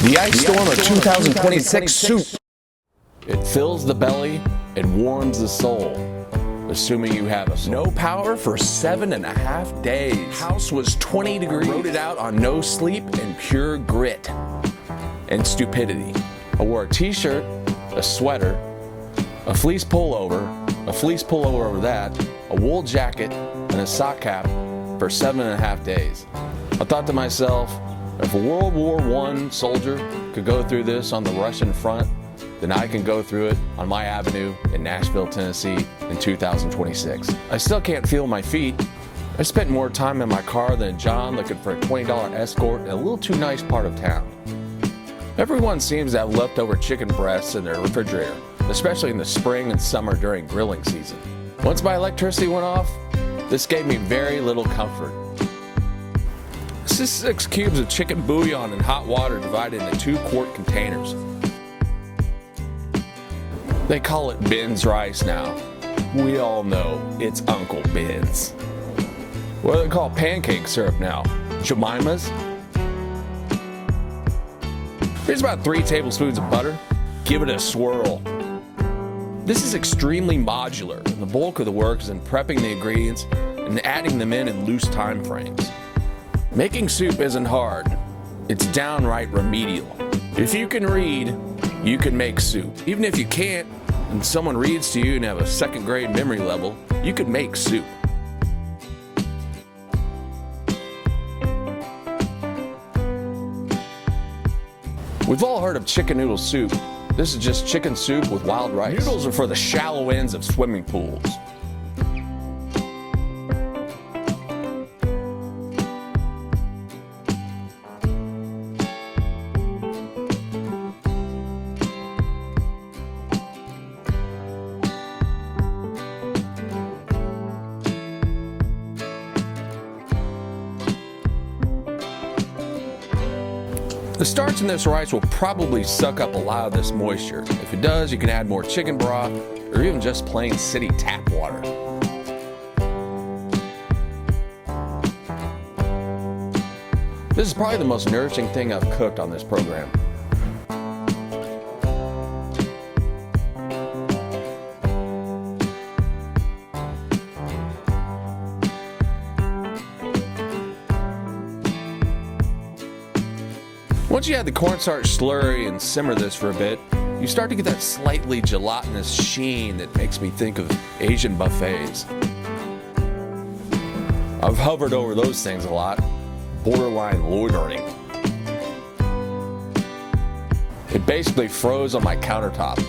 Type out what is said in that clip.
The ice storm of 2026 soup. It fills the belly and warms the soul, assuming you have a soul. No power for 7.5 days. House was 20 degrees. Wrote it out on no sleep and pure grit and stupidity. I wore a t-shirt, a sweater, a fleece pullover over that, a wool jacket, and a sock cap for 7.5 days. I thought to myself, if a World War I soldier could go through this on the Russian front, then I can go through it on my avenue in Nashville, Tennessee in 2026. I still can't feel my feet. I spent more time in my car than John looking for a $20 escort in a little too nice part of town. Everyone seems to have leftover chicken breasts in their refrigerator, especially in the spring and summer during grilling season. Once my electricity went off, this gave me very little comfort. This is 6 cubes of chicken bouillon in hot water divided into 2-quart containers. They call it Ben's rice now. We all know it's Uncle Ben's. What do they call pancake syrup now? Jemima's? Here's about 3 tablespoons of butter. Give it a swirl. This is extremely modular, and the bulk of the work is in prepping the ingredients and adding them in loose time frames. Making soup isn't hard. It's downright remedial. If you can read, you can make soup. Even if you can't, and someone reads to you and have a 2nd grade memory level, you can make soup. We've all heard of chicken noodle soup. This is just chicken soup with wild rice. Noodles are for the shallow ends of swimming pools. The starch in this rice will probably suck up a lot of this moisture. If it does, you can add more chicken broth or even just plain city tap water. This is probably the most nourishing thing I've cooked on this program. Once you add the cornstarch slurry and simmer this for a bit, you start to get that slightly gelatinous sheen that makes me think of Asian buffets. I've hovered over those things a lot, borderline loitering. It basically froze on my countertop.